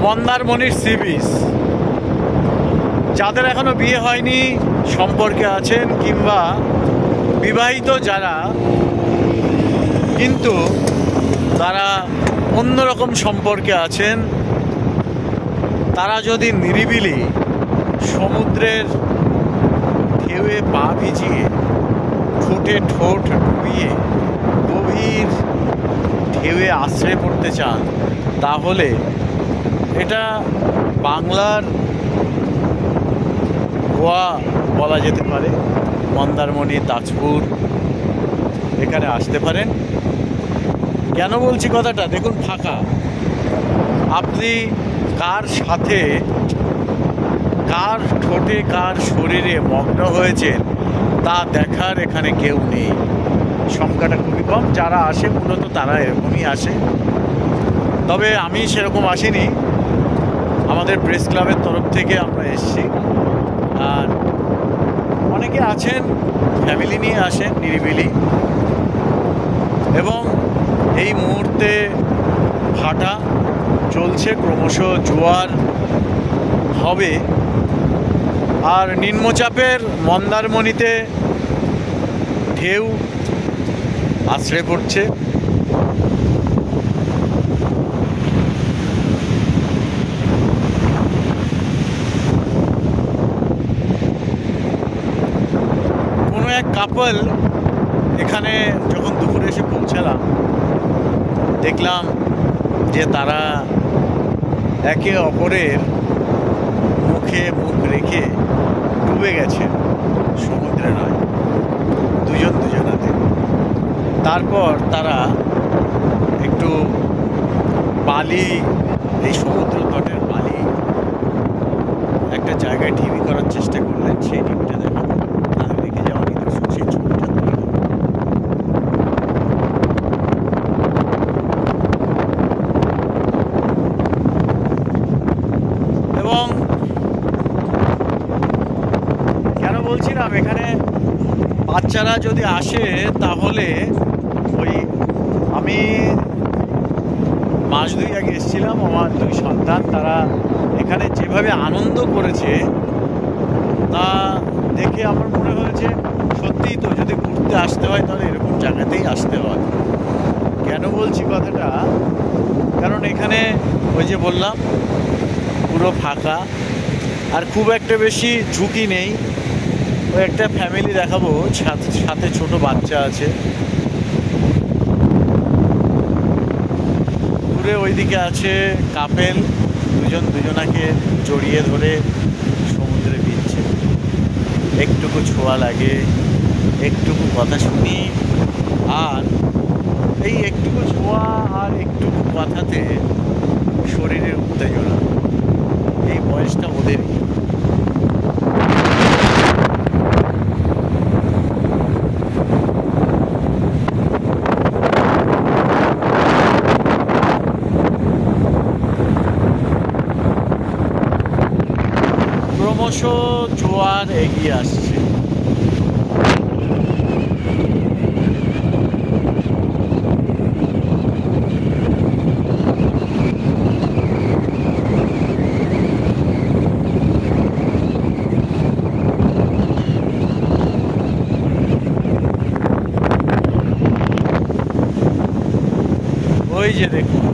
মন্দারমণির sea beach. যাদের এখনো বিয়ে হয়নি, সম্পর্কে আছেন কিংবা বিবাহিত যারা, কিন্তু তারা অন্যরকম সম্পর্কে আছেন, তারা যদি নিরিবিলি সমুদ্রের ঢেউয়ে পা ভিজিয়ে ঠোঁটে ঠোঁট ডুবিয়ে গভীর ঢেউয়ে আশ্রয় পড়তে চান, তাহলে এটা বাংলার গোয়া বলা যেতে পারে। মন্দারমণি, তাজপুর, এখানে আসতে পারেন। কেন বলছি কথাটা, দেখুন ফাঁকা। আপনি কার সাথে, কার ঠোঁটে, কার শরীরে মগ্ন হয়েছেন তা দেখার এখানে কেউ নেই। সংখ্যাটা খুবই কম। যারা আসে মূলত তারা এরকমই আসে। তবে আমি সেরকম আসিনি, আমাদের প্রেস ক্লাবের তরফ থেকে আমরা এসেছি। আর অনেকে আছেন ফ্যামিলি নিয়ে আসেন নিরিবিলি, এবং এই মুহূর্তে ভাটা চলছে, ক্রমশ জোয়ার হবে। আর নিম্নচাপের মন্দারমণিতে ঢেউ আছড়ে পড়ছে। কোনো এক কাপল এখানে যখন দুপুরে এসে পৌঁছালাম, দেখলাম যে তারা একে অপরের মুখে মুখ রেখে ডুবে গেছে, সমুদ্রে নয়, দুজন দুজনাতে। তারপর তারা একটু বালি, এই সমুদ্র তটের বালি একটা জায়গায় ঢিবি করার চেষ্টা করলেন। সেই ঢিবিটা দেখাবো, তাদের রেখে যাওয়া নিদর্শন, সেই ছবিটা তুলে দেবো। এবং কেন বলছিলাম, এখানে বাচ্চারা যদি আসে তাহলে ওই, আমি মাস 2 আগে এসেছিলাম, আমার 2 সন্তান, তারা এখানে যেভাবে আনন্দ করেছে তা দেখে আমার মনে হয়েছে সত্যিই তো, যদি ঘুরতে আসতে হয় তাহলে এরকম জায়গাতেই আসতে হয়। কেন বলছি কথাটা, কারণ এখানে ওই যে বললাম পুরো ফাঁকা, আর খুব একটা বেশি ঝুঁকি নেই। ওই একটা ফ্যামিলি দেখাবো, সাথে ছোট বাচ্চা আছে। দূরে ওইদিকে আছে কাপেল, দুজন দুজনাকে জড়িয়ে ধরে সমুদ্রে ভিজছে। একটুকু ছোঁয়া লাগে, একটুকু কথা শুনি, আর এই একটুকু ছোঁয়া আর একটুকু কথাতে শরীরের উত্তেজনা, এই বয়সটা ওদেরই। ক্রমশ জোয়ার এগিয়ে আসছে। ওই যে দেখুন